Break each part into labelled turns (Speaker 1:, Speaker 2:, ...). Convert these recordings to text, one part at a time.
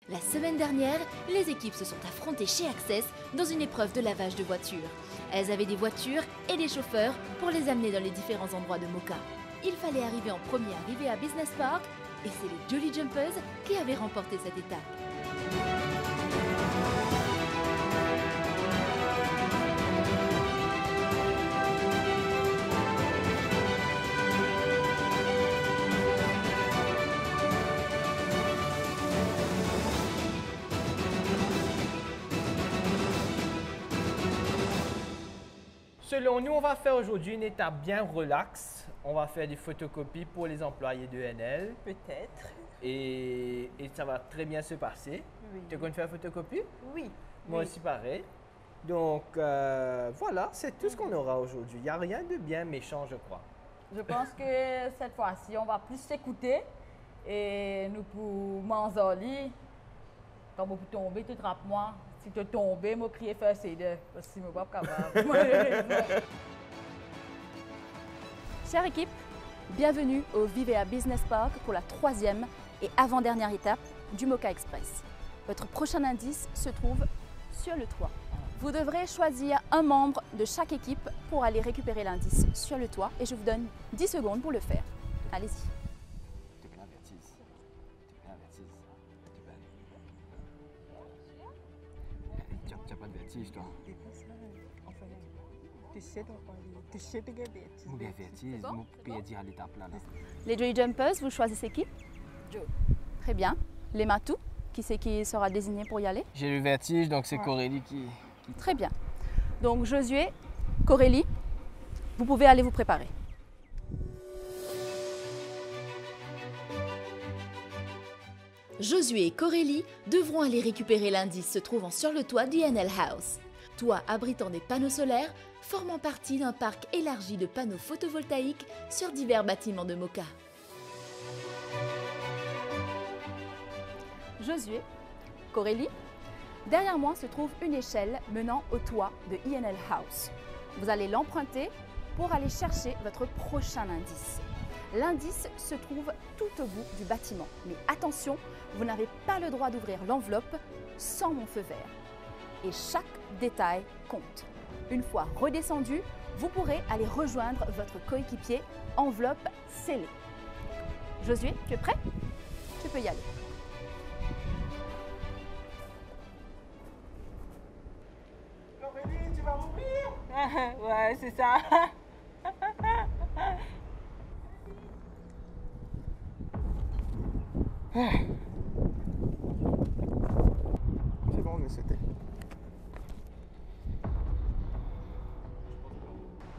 Speaker 1: La semaine dernière, les équipes se sont affrontées chez Access dans une épreuve de lavage de voitures. Elles avaient des voitures et des chauffeurs pour les amener dans les différents endroits de Moka. Il fallait arriver en premier arrivé à Business Park et c'est les Jolly Jumpers qui avaient remporté cette étape.
Speaker 2: Selon nous, on va faire aujourd'hui une étape bien relax. On va faire des photocopies pour les employés de NL.
Speaker 3: Peut-être.
Speaker 2: Et ça va très bien se passer.
Speaker 3: Oui.
Speaker 2: Tu es content de faire photocopie?
Speaker 3: Oui.
Speaker 2: Moi
Speaker 3: Oui.
Speaker 2: aussi pareil. Donc voilà, c'est tout ce qu'on aura aujourd'hui. Il n'y a rien de bien méchant, je crois.
Speaker 3: Je pense que cette fois-ci, on va plus s'écouter et nous pour m'enzoler. Quand vous tombez, tu attrapes moi. Si tu tombes, je crie first aider. Parce que je ne suis pas capable.
Speaker 4: Chère équipe, bienvenue au Vivea Business Park pour la troisième et avant-dernière étape du Moka Express. Votre prochain indice se trouve sur le toit. Vous devrez choisir un membre de chaque équipe pour aller récupérer l'indice sur le toit et je vous donne 10 secondes pour le faire. Allez-y.
Speaker 5: Tu n'as pas de vertige, toi.
Speaker 6: Tu sais de vertige.
Speaker 5: Ou bien vertige,
Speaker 4: bon?
Speaker 5: je peux dire à l'étape là.
Speaker 4: Les Jolly Jumpers, vous choisissez qui?
Speaker 3: Joe.
Speaker 4: Très bien. Les Matous, qui c'est qui sera désigné pour y aller?
Speaker 2: J'ai le vertige, donc c'est Corélie qui...
Speaker 4: Très bien. Donc Josué, Corélie, vous pouvez aller vous préparer.
Speaker 1: Josué et Corélie devront aller récupérer l'indice se trouvant sur le toit du NL House. Toit abritant des panneaux solaires, formant partie d'un parc élargi de panneaux photovoltaïques sur divers bâtiments de Moka.
Speaker 4: Josué, Corélie, derrière moi se trouve une échelle menant au toit de INL House. Vous allez l'emprunter pour aller chercher votre prochain indice. L'indice se trouve tout au bout du bâtiment. Mais attention, vous n'avez pas le droit d'ouvrir l'enveloppe sans mon feu vert. Et chaque détail compte. Une fois redescendu, vous pourrez aller rejoindre votre coéquipier, enveloppe scellée. Josué, tu es prêt? Tu peux y aller.
Speaker 2: Corélie, tu vas m'ouvrir?
Speaker 3: Ouais, c'est ça.
Speaker 5: C'est bon, mais c'était.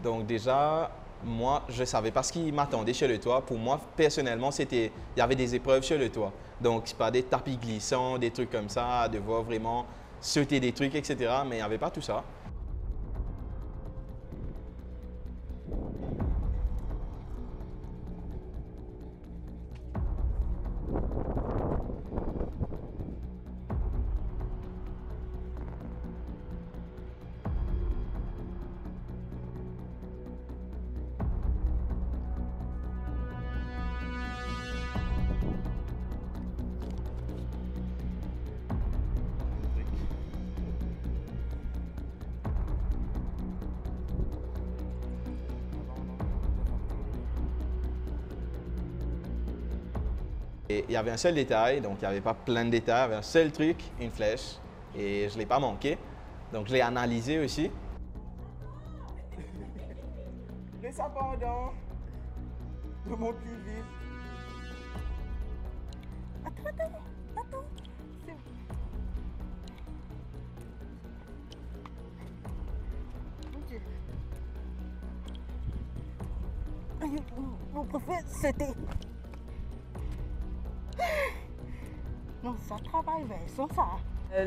Speaker 5: Donc déjà, moi, je savais pas ce qui m'attendait sur le toit. Pour moi, personnellement, il y avait des épreuves sur le toit. Donc, c'est pas des tapis glissants, des trucs comme ça, devoir vraiment sauter des trucs, etc. Mais il n'y avait pas tout ça. Et il y avait un seul détail, donc il n'y avait pas plein de détails, il y avait un seul truc, une flèche, et je ne l'ai pas manqué. Donc je l'ai analysé aussi.
Speaker 6: Laisse abandon. Je monte plus vite. Attends. C'est bon. Ok. Vous préférez sauter. Non, ça travaille bien, sans ça.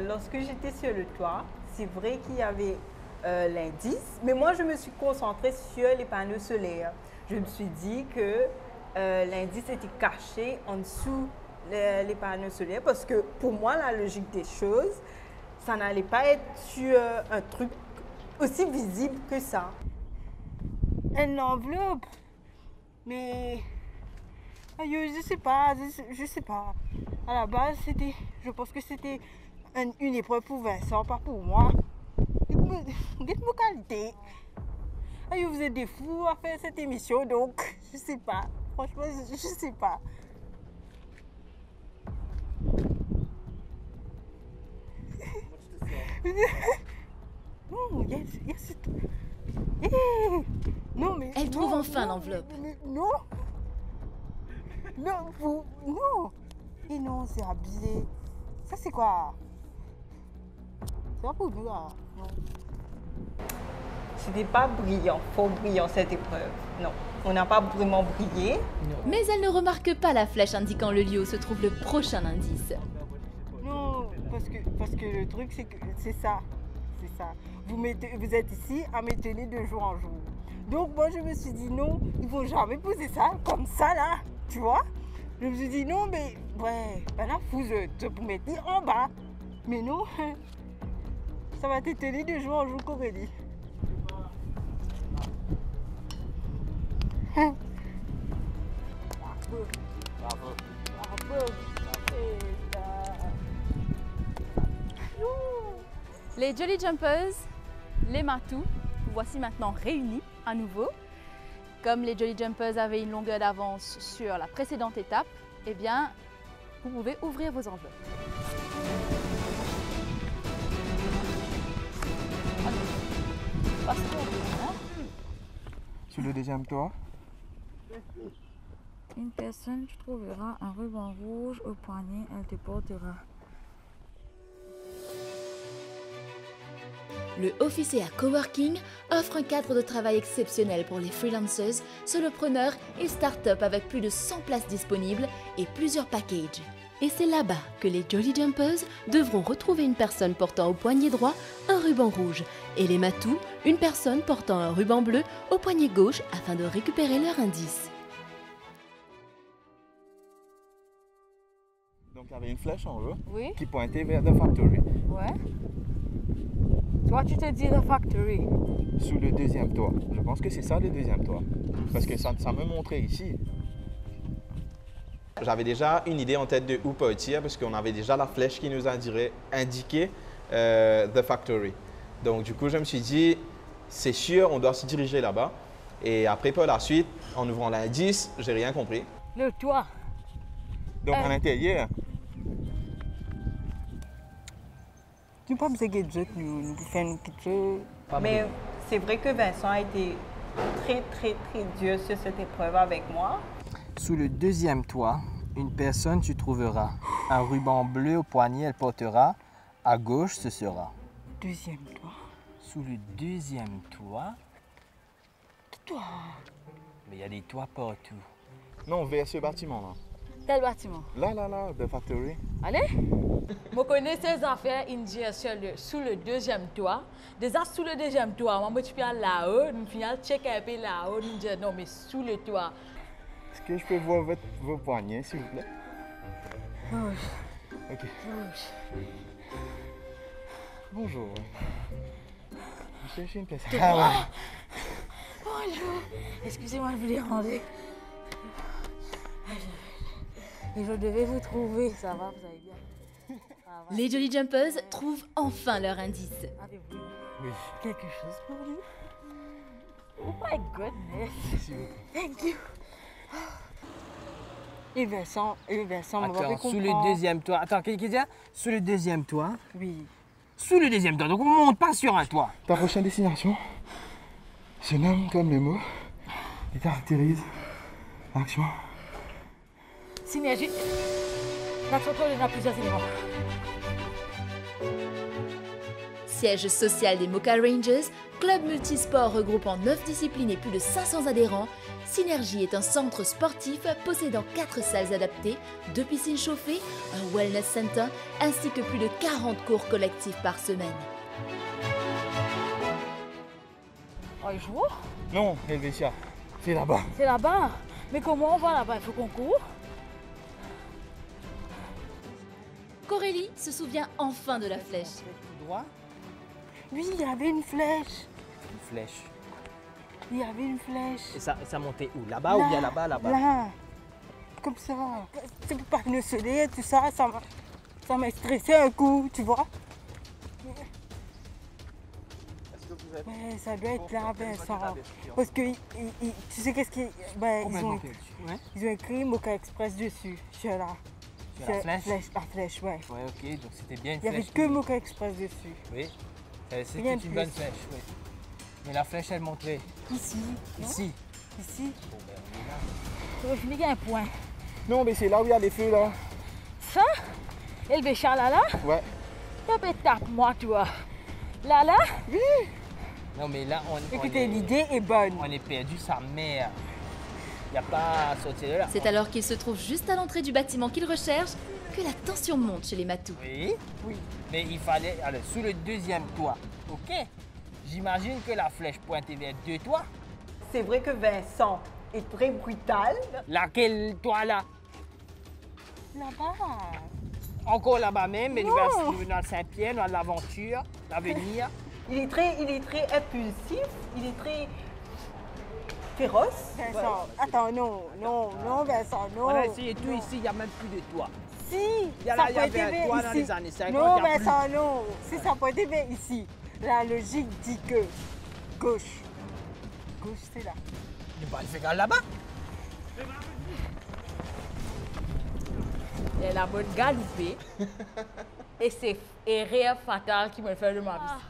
Speaker 3: Lorsque j'étais sur le toit, c'est vrai qu'il y avait l'indice, mais moi je me suis concentrée sur les panneaux solaires. Je me suis dit que l'indice était caché en dessous les panneaux solaires parce que pour moi, la logique des choses, ça n'allait pas être sur un truc aussi visible que ça.
Speaker 6: Une enveloppe. Mais Aïe, je sais pas, je sais pas. À la base, je pense que c'était une épreuve pour Vincent, pas pour moi. Dites-moi qualité. Aïe, vous êtes des fous à faire cette émission, donc je sais pas. Franchement, je sais pas. Non, yes. Non, mais.
Speaker 1: Elle trouve
Speaker 6: non,
Speaker 1: enfin
Speaker 6: non,
Speaker 1: l'enveloppe.
Speaker 6: Non. Non. Et non, c'est abusé. Ça, c'est quoi? C'est pas pour nous, là. Non.
Speaker 3: C'était pas brillant, fort brillant cette épreuve. Non, on n'a pas vraiment brillé.
Speaker 1: Mais elle ne remarque pas la flèche indiquant le lieu où se trouve le prochain indice.
Speaker 6: Non, parce que le truc, c'est que c'est ça. C'est ça. Vous êtes ici à me tenir de jour en jour. Donc, moi, je me suis dit non, il ne faut jamais poser ça comme ça, là. Tu vois? Je me suis dit non, mais ouais, ben là, vous te mettez en bas. Mais non, ça va te tenir de jour en jour, Corélie.
Speaker 4: Les Jolly Jumpers, les Matous, vous voici maintenant réunis à nouveau. Comme les Jolly Jumpers avaient une longueur d'avance sur la précédente étape, eh bien, vous pouvez ouvrir vos enveloppes.
Speaker 7: Sur le deuxième toit.
Speaker 8: Une personne, tu trouveras un ruban rouge au poignet, elle te portera.
Speaker 1: Le Officea Coworking offre un cadre de travail exceptionnel pour les freelancers, solopreneurs et start-up avec plus de 100 places disponibles et plusieurs packages. Et c'est là-bas que les Jolly Jumpers devront retrouver une personne portant au poignet droit un ruban rouge et les Matous, une personne portant un ruban bleu au poignet gauche afin de récupérer leur indice.
Speaker 7: Donc il y avait une flèche en haut
Speaker 8: Oui,
Speaker 7: qui pointait vers The Factory.
Speaker 8: ouais. Toi, tu te dis The Factory.
Speaker 7: Sous le deuxième toit. Je pense que c'est ça le deuxième toit. Parce que ça me montrait ici.
Speaker 5: J'avais déjà une idée en tête de où partir parce qu'on avait déjà la flèche qui nous indiqué The Factory. Donc du coup, je me suis dit, c'est sûr, on doit se diriger là-bas. Et après, par la suite, en ouvrant l'indice, j'ai rien compris.
Speaker 8: Le toit.
Speaker 7: Donc à l'intérieur.
Speaker 6: Tu peux me dire que nous faisons une petite chose.
Speaker 3: Mais c'est vrai que Vincent a été très dur sur cette épreuve avec moi.
Speaker 2: Sous le deuxième toit, une personne tu trouveras. Un ruban bleu au poignet, elle portera. À gauche, ce sera.
Speaker 6: Deuxième toit.
Speaker 2: Sous le deuxième toit,
Speaker 6: Toi.
Speaker 2: mais il y a des toits partout.
Speaker 7: Non, vers ce bâtiment-là.
Speaker 8: Quel bâtiment?
Speaker 7: Là, The Factory.
Speaker 8: Allez.
Speaker 9: Je connais ces affaires indiennes sous le deuxième toit. Déjà sous le deuxième toit, moi je suis là-haut, nous finissons check un peu là-haut, nous disons non mais sous le toit.
Speaker 7: Est-ce que je peux voir vos poignets, s'il vous plaît? Ok. Bonjour. Je cherche une personne. Ah ouais.
Speaker 8: Bonjour. Excusez-moi de vous déranger. Et je devais vous trouver. Ça va, vous allez bien? Ça va.
Speaker 1: Les Jolly Jumpers trouvent enfin leur indice.
Speaker 8: Avez-vous
Speaker 7: Oui.
Speaker 8: quelque chose pour nous? Oh my goodness.
Speaker 7: Merci beaucoup.
Speaker 8: Thank you.
Speaker 6: Et Vincent, on va
Speaker 2: Attends,
Speaker 6: comprendre.
Speaker 2: sous le deuxième toit. Attends, qu'est-ce qu'il y a? Sous le deuxième toit.
Speaker 6: Oui.
Speaker 2: Sous le deuxième toit. Donc on monte pas sur un toit.
Speaker 7: Ta prochaine destination se nomme comme le mot qui caractérise l'action.
Speaker 8: Synergie. L'action donne plusieurs éléments.
Speaker 1: Siège social des Mocha Rangers, club multisport regroupant 9 disciplines et plus de 500 adhérents, Synergie est un centre sportif possédant 4 salles adaptées, 2 piscines chauffées, un wellness center ainsi que plus de 40 cours collectifs par semaine.
Speaker 8: Oh, je vois.
Speaker 7: Non, Helvetia, c'est là-bas.
Speaker 8: C'est là-bas. Mais comment on va là-bas? Il faut qu'on court.
Speaker 1: Corélie se souvient enfin de la flèche.
Speaker 2: Tout droit.
Speaker 6: Oui, il y avait une flèche.
Speaker 2: Une flèche.
Speaker 6: Il y avait une flèche.
Speaker 2: Et ça montait où? Là-bas ou bien là-bas, là-bas?
Speaker 6: Là. comme ça. C'est pour pas le soleil, tout ça, ça m'a stressé un coup, tu vois. Mais ça doit être là, Vincent. Parce que, tu sais qu'est-ce qu'ils... Ben, ils ont écrit Mocha Express dessus, sur là.
Speaker 2: Sur la flèche?
Speaker 6: La flèche, ouais.
Speaker 2: Ouais, ok, donc c'était bien une
Speaker 6: Il n'y
Speaker 2: flèche.
Speaker 6: avait que Mocha Express dessus.
Speaker 2: Oui, c'était
Speaker 6: Rien
Speaker 2: une
Speaker 6: de
Speaker 2: bonne
Speaker 6: plus.
Speaker 2: flèche, oui. Mais la flèche, elle montrait
Speaker 6: Ici. non?
Speaker 2: ici.
Speaker 6: Ici.
Speaker 2: Bon, ben, on est là.
Speaker 9: Je n'ai un point.
Speaker 7: Non, mais c'est là où il y a les feux, là.
Speaker 9: Ça? Et le béchal là?
Speaker 7: Ouais.
Speaker 9: Tape-moi, toi. Là?
Speaker 2: Non, mais là,
Speaker 6: Écoutez, l'idée est bonne.
Speaker 2: on est perdu sa mère. Il n'y a pas à sortir de là.
Speaker 1: C'est alors qu'il se trouve juste à l'entrée du bâtiment qu'il recherche que la tension monte chez les Matous.
Speaker 2: Oui,
Speaker 6: Oui.
Speaker 2: mais il fallait aller sous le deuxième toit, ok? J'imagine que la flèche pointait vers deux toits.
Speaker 3: C'est vrai que Vincent est très brutal.
Speaker 2: Laquelle toit là?
Speaker 6: Là-bas.
Speaker 2: Encore là-bas même, mais
Speaker 6: Non.
Speaker 2: dans Saint-Pierre, dans l'aventure, l'avenir.
Speaker 3: Il est très impulsif, il est très féroce.
Speaker 6: Vincent, attends, non, Vincent, non.
Speaker 2: On a essayé tout ici, il n'y a même plus de toit.
Speaker 6: Si,
Speaker 2: Il y a
Speaker 6: ça
Speaker 2: là, il y
Speaker 6: peut
Speaker 2: avait
Speaker 6: être
Speaker 2: un toit dans
Speaker 6: ici.
Speaker 2: les années 50.
Speaker 6: Non,
Speaker 2: il y a plus.
Speaker 6: Vincent, non. Si ça peut être vers ici, la logique dit que gauche. Gauche, c'est là.
Speaker 2: Il va le faire là-bas.
Speaker 9: Elle a bonne galopée. Et c'est erreur fatale qui me fait de ma vie.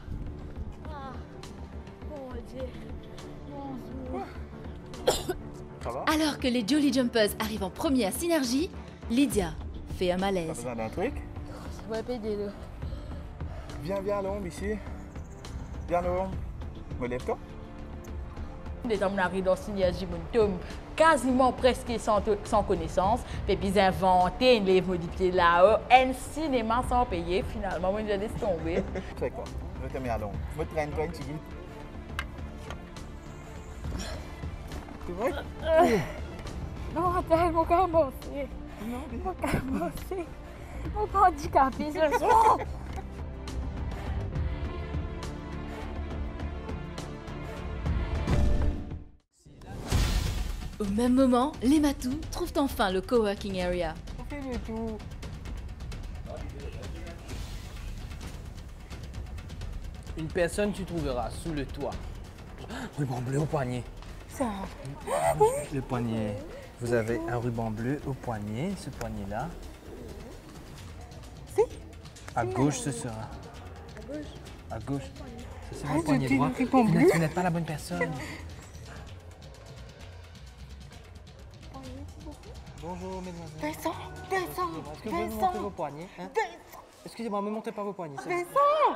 Speaker 1: Alors que les Jolly Jumpers arrivent en premier à Synergie, Lydia fait un
Speaker 7: T'as
Speaker 1: malaise.
Speaker 7: besoin d'un truc?
Speaker 9: Ouais, pédé-le.
Speaker 7: Viens à l'ombre ici. Viens à l'ombre. Me lève-toi.
Speaker 9: Des hommes arrivent dans Synergie, mon tombe quasiment presque sans connaissance. Puis ils inventaient une livre modifiée là-haut. Un cinéma sans payer. Finalement, moi, je laisse tomber.
Speaker 7: Tu fais quoi? Je te mets à l'ombre. Je me traîne toi une petite. Tu vois?
Speaker 9: Non, attends, mon cœur bossé. Mon cœur bossé. Mon cœur handicapé ce soir.
Speaker 1: Au même moment, les Matous trouvent enfin le coworking area.
Speaker 6: On fait le tour.
Speaker 2: Une personne tu trouveras sous le toit. Ruban bleu au poignet.
Speaker 6: Ça.
Speaker 2: Le poignet. Vous avez un ruban bleu au poignet, ce poignet-là.
Speaker 6: Si.
Speaker 2: À gauche, ce sera. À gauche. Ça, c'est
Speaker 6: Ah,
Speaker 2: mon poignet
Speaker 6: c'était
Speaker 2: droit.
Speaker 6: le ruban bleu.
Speaker 2: Tu n'es pas la bonne personne. Bonjour, mesdemoiselles.
Speaker 6: Vincent,
Speaker 2: Est-ce que vous pouvez me montrer vos poignets, hein? Excusez-moi, ne me montrez pas vos poignets. c'est bon.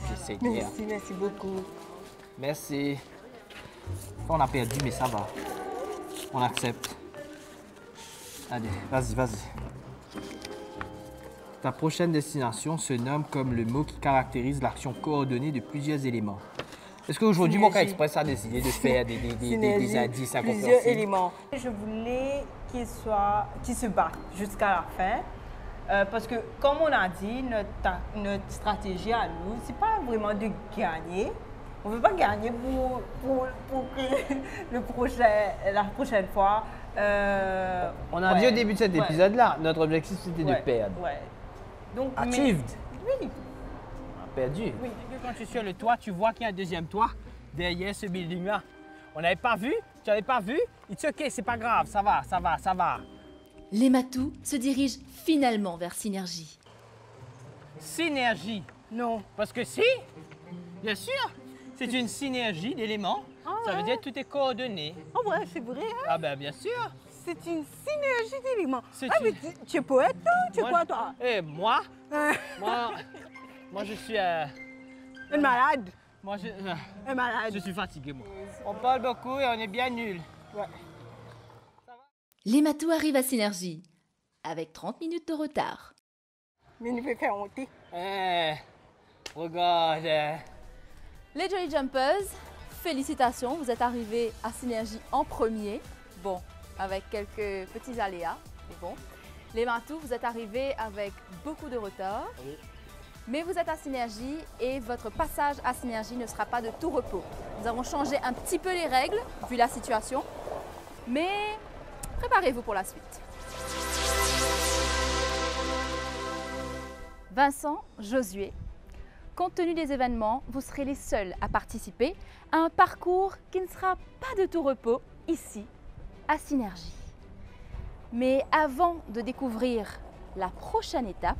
Speaker 2: J'essaie de dire.
Speaker 6: Merci beaucoup.
Speaker 2: Merci. On a perdu, mais ça va. On accepte. Allez, vas-y. Ta prochaine destination se nomme comme le mot qui caractérise l'action coordonnée de plusieurs éléments. Est-ce qu'aujourd'hui, Mocha
Speaker 6: Synergie.
Speaker 2: Express a décidé de faire des
Speaker 6: Synergie,
Speaker 2: indices
Speaker 6: plusieurs
Speaker 2: incompréhensibles?
Speaker 6: éléments.
Speaker 3: Je voulais qu'ils se battent jusqu'à la fin. Parce que, comme on a dit, notre stratégie à nous, c'est pas vraiment de gagner. On ne veut pas gagner pour que la prochaine fois.
Speaker 2: On a dit au début de cet
Speaker 3: ouais.
Speaker 2: épisode-là, notre objectif c'était de perdre.
Speaker 3: Ouais. Donc,
Speaker 2: Achieved.
Speaker 3: Oui.
Speaker 2: On a perdu. Oui. Quand tu es sur le toit, tu vois qu'il y a un deuxième toit derrière ce building-là. On n'avait pas vu, tu n'avais pas vu. It's ok, c'est pas grave, ça va.
Speaker 1: Les Matous se dirigent finalement vers Synergie.
Speaker 2: Synergie.
Speaker 6: Non.
Speaker 2: Parce que si, bien sûr, c'est une synergie d'éléments. Ça veut dire que tout est coordonné.
Speaker 6: Oh ouais, c'est vrai, hein?
Speaker 2: Ah ben bien sûr.
Speaker 6: C'est une synergie d'éléments.
Speaker 2: C'est
Speaker 6: Ah, mais
Speaker 2: une-
Speaker 6: tu es poète, toi? Tu es
Speaker 2: Moi,
Speaker 6: quoi, toi?
Speaker 2: Eh, moi,
Speaker 6: Hein?
Speaker 2: moi je suis...
Speaker 6: Un malade.
Speaker 2: moi
Speaker 6: Un malade.
Speaker 2: je suis fatigué, moi. On parle beaucoup et on est bien nuls.
Speaker 1: Les Matous arrivent à Synergie, avec 30 minutes de retard.
Speaker 6: Mais il me fait honter.
Speaker 2: Eh, regarde.
Speaker 4: Les Jolly Jumpers, félicitations, vous êtes arrivés à Synergie en premier. Bon, avec quelques petits aléas, mais bon. Les Matous, vous êtes arrivés avec beaucoup de retard.
Speaker 2: Oui.
Speaker 4: Mais vous êtes à Synergie et votre passage à Synergie ne sera pas de tout repos. Nous avons changé un petit peu les règles, vu la situation. Mais préparez-vous pour la suite. Vincent, Josué, compte tenu des événements, vous serez les seuls à participer à un parcours qui ne sera pas de tout repos ici, à Synergie. Mais avant de découvrir la prochaine étape,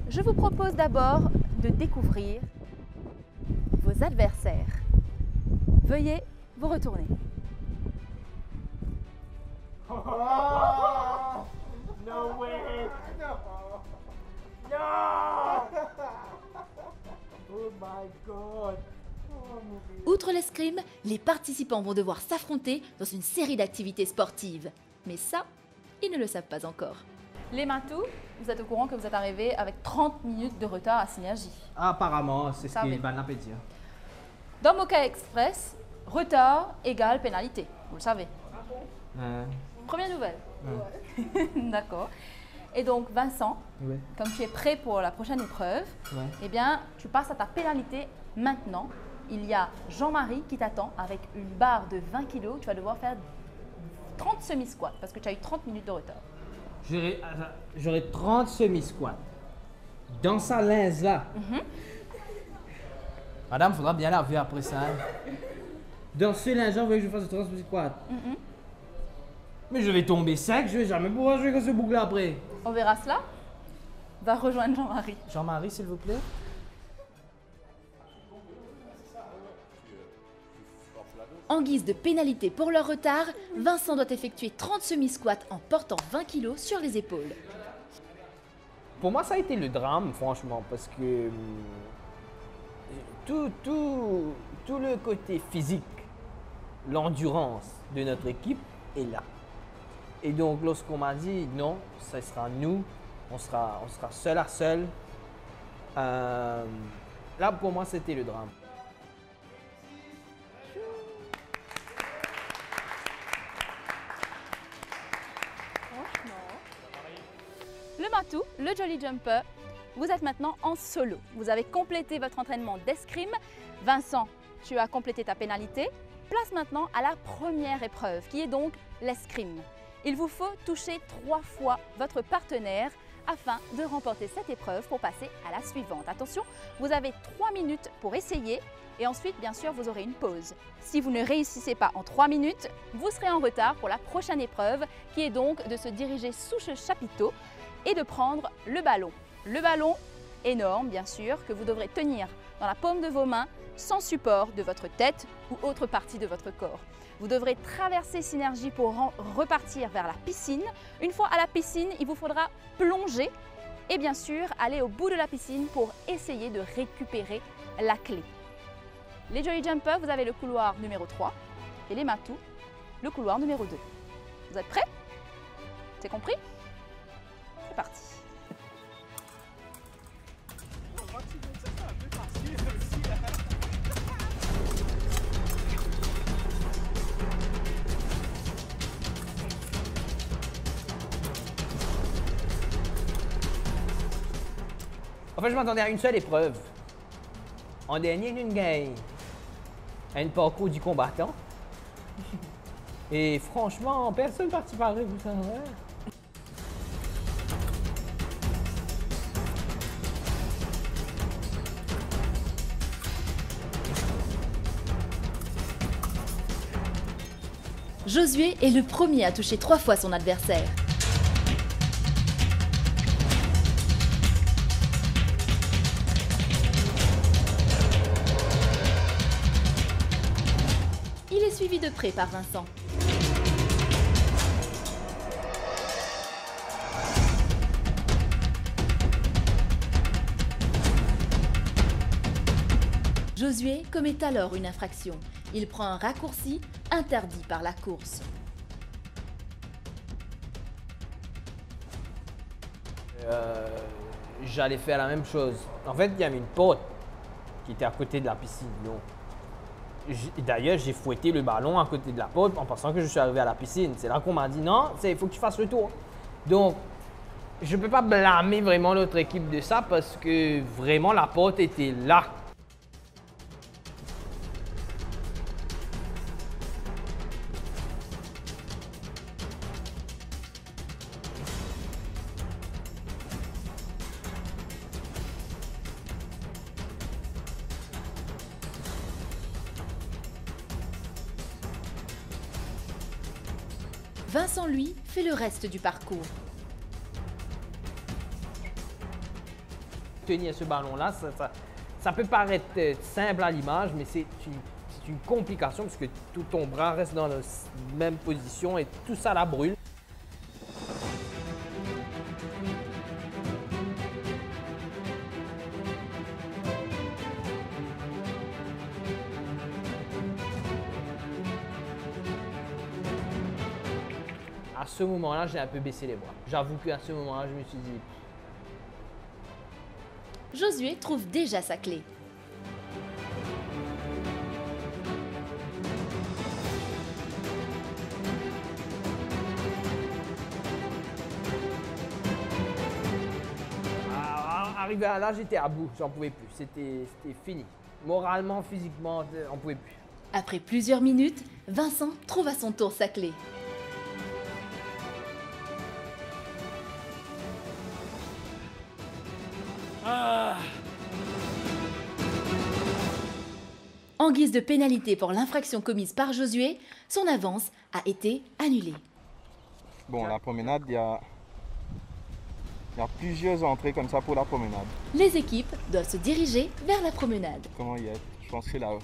Speaker 4: je vous propose d'abord de découvrir vos adversaires. Veuillez vous retourner.
Speaker 2: No way! No! Oh my God!
Speaker 1: Outre l'escrime, les participants vont devoir s'affronter dans une série d'activités sportives. Mais ça, ils ne le savent pas encore.
Speaker 4: Les Matous, vous êtes au courant que vous êtes arrivés avec 30 minutes de retard à Synergie.
Speaker 2: Apparemment, c'est ce
Speaker 4: Ça
Speaker 2: qu'il
Speaker 4: va.
Speaker 2: va l'appeler dire.
Speaker 4: Dans Moka Express, retard égale pénalité. Vous le savez. Première nouvelle. D'accord. Et donc, Vincent,
Speaker 2: Ouais.
Speaker 4: comme tu es prêt pour la prochaine épreuve,
Speaker 2: Ouais.
Speaker 4: eh bien, tu passes à ta pénalité maintenant. Il y a Jean-Marie qui t'attend avec une barre de 20 kg. Tu vas devoir faire 30 semi-squats parce que tu as eu 30 minutes de retard.
Speaker 2: J'aurai 30 semi-squats. Dans sa linge là. Madame, faudra bien la laver après ça. Hein. Dans ce linge, vous voulez que je fasse 30 semi-squats. Mais je vais tomber sec, je vais jamais pouvoir jouer avec ce boucle là après.
Speaker 4: On verra cela. Va rejoindre Jean-Marie.
Speaker 2: Jean-Marie, s'il vous plaît.
Speaker 1: En guise de pénalité pour leur retard, Vincent doit effectuer 30 semi-squats en portant 20 kg sur les épaules.
Speaker 2: Pour moi, ça a été le drame, franchement, parce que tout le côté physique, l'endurance de notre équipe est là. Et donc, lorsqu'on m'a dit non, ce sera nous, on sera seul à seul, là, pour moi, c'était le drame.
Speaker 4: Le Matou, le Jolly Jumper, vous êtes maintenant en solo. Vous avez complété votre entraînement d'escrime. Vincent, tu as complété ta pénalité. Place maintenant à la première épreuve, qui est donc l'escrime. Il vous faut toucher 3 fois votre partenaire afin de remporter cette épreuve pour passer à la suivante. Attention, vous avez 3 minutes pour essayer et ensuite, bien sûr, vous aurez une pause. Si vous ne réussissez pas en 3 minutes, vous serez en retard pour la prochaine épreuve, qui est donc de se diriger sous ce chapiteau et de prendre le ballon. Le ballon énorme, bien sûr, que vous devrez tenir dans la paume de vos mains, sans support de votre tête ou autre partie de votre corps. Vous devrez traverser Synergie pour repartir vers la piscine. Une fois à la piscine, il vous faudra plonger et bien sûr aller au bout de la piscine pour essayer de récupérer la clé. Les Jolly Jumpers, vous avez le couloir numéro 3 et les Matous, le couloir numéro 2. Vous êtes prêts? C'est compris? C'est parti.
Speaker 2: En fait, je m'attendais à une seule épreuve. En dernier d'une game, à une parcours du combattant. Et franchement, personne ne participerait, vous savez.
Speaker 1: Josué est le premier à toucher 3 fois son adversaire. Il est suivi de près par Vincent. Josué commet alors une infraction. Il prend un raccourci interdit par la course.
Speaker 2: J'allais faire la même chose. En fait, il y avait une porte qui était à côté de la piscine. Donc, d'ailleurs, j'ai fouetté le ballon à côté de la porte en pensant que je suis arrivé à la piscine. C'est là qu'on m'a dit non, il faut que tu fasses le tour. Donc, je ne peux pas blâmer vraiment notre équipe de ça parce que vraiment la porte était là.
Speaker 1: Vincent, lui, fait le reste du parcours.
Speaker 2: Tenir ce ballon-là, ça peut paraître simple à l'image, mais c'est une complication parce que tout ton bras reste dans la même position et tout ça la brûle. À ce moment-là, j'ai un peu baissé les bras. J'avoue qu'à ce moment-là, je me suis dit...
Speaker 1: Josué trouve déjà sa clé.
Speaker 2: Arrivé à là, j'étais à bout, j'en pouvais plus. C'était fini. Moralement, physiquement, on pouvait plus.
Speaker 1: Après plusieurs minutes, Vincent trouve à son tour sa clé. En guise de pénalité pour l'infraction commise par Josué, son avance a été annulée.
Speaker 7: Bon, la promenade, il y a plusieurs entrées comme ça pour la promenade.
Speaker 1: Les équipes doivent se diriger vers la promenade.
Speaker 7: Comment y est? Je pense que c'est là-haut.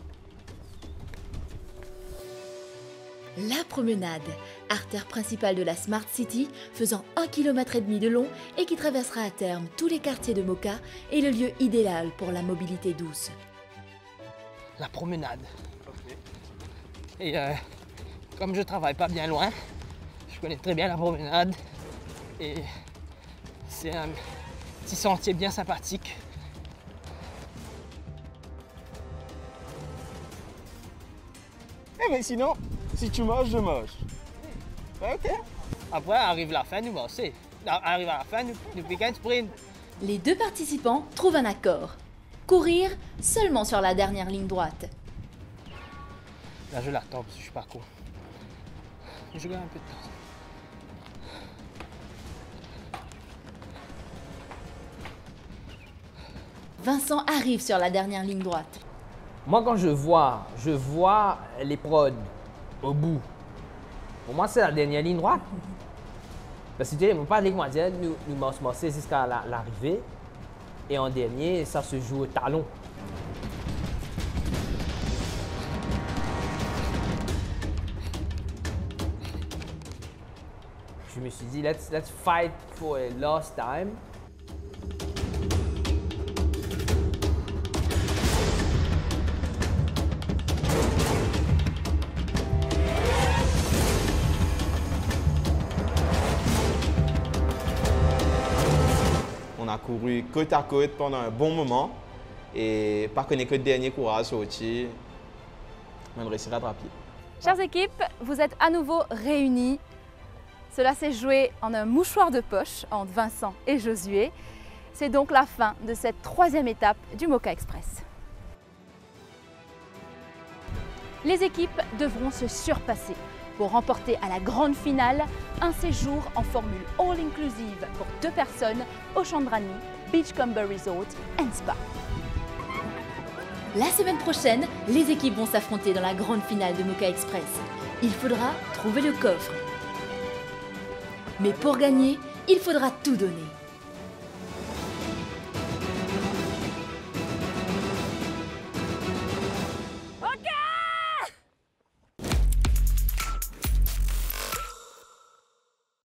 Speaker 1: La promenade, artère principale de la Smart City, faisant 1,5 km de long et qui traversera à terme tous les quartiers de Moka, est le lieu idéal pour la mobilité douce.
Speaker 2: La promenade. Et comme je travaille pas bien loin, je connais très bien la promenade. Et c'est un petit sentier bien sympathique.
Speaker 7: Eh mais sinon, si tu manges, je mange. Ouais, ok.
Speaker 2: Après arrive la fin du marché. Arrive à la fin du week-end sprint.
Speaker 1: Les deux participants trouvent un accord. Courir seulement sur la dernière ligne droite.
Speaker 2: Là, je l'attends parce que je suis pas con. Je gagne un peu de temps.
Speaker 1: Vincent arrive sur la dernière ligne droite.
Speaker 2: Moi, quand je vois les prods au bout, pour moi, c'est la dernière ligne droite. Parce que tu sais, pas les Canadiens, nous marcher jusqu'à l'arrivée. Et en dernier, ça se joue au talon. Je me suis dit, let's fight for a last time.
Speaker 5: On a couru côte à côte pendant un bon moment et pas qu'on ait que le dernier courage sorti, on réussira à rattraper.
Speaker 4: Chères équipes, vous êtes à nouveau réunis. Cela s'est joué en un mouchoir de poche entre Vincent et Josué. C'est donc la fin de cette troisième étape du Moka Express. Les équipes devront se surpasser pour remporter à la grande finale un séjour en formule all-inclusive pour 2 personnes au Chandrani Beachcomber Resort and Spa.
Speaker 1: La semaine prochaine, les équipes vont s'affronter dans la grande finale de Moka Express. Il faudra trouver le coffre. Mais pour gagner, il faudra tout donner.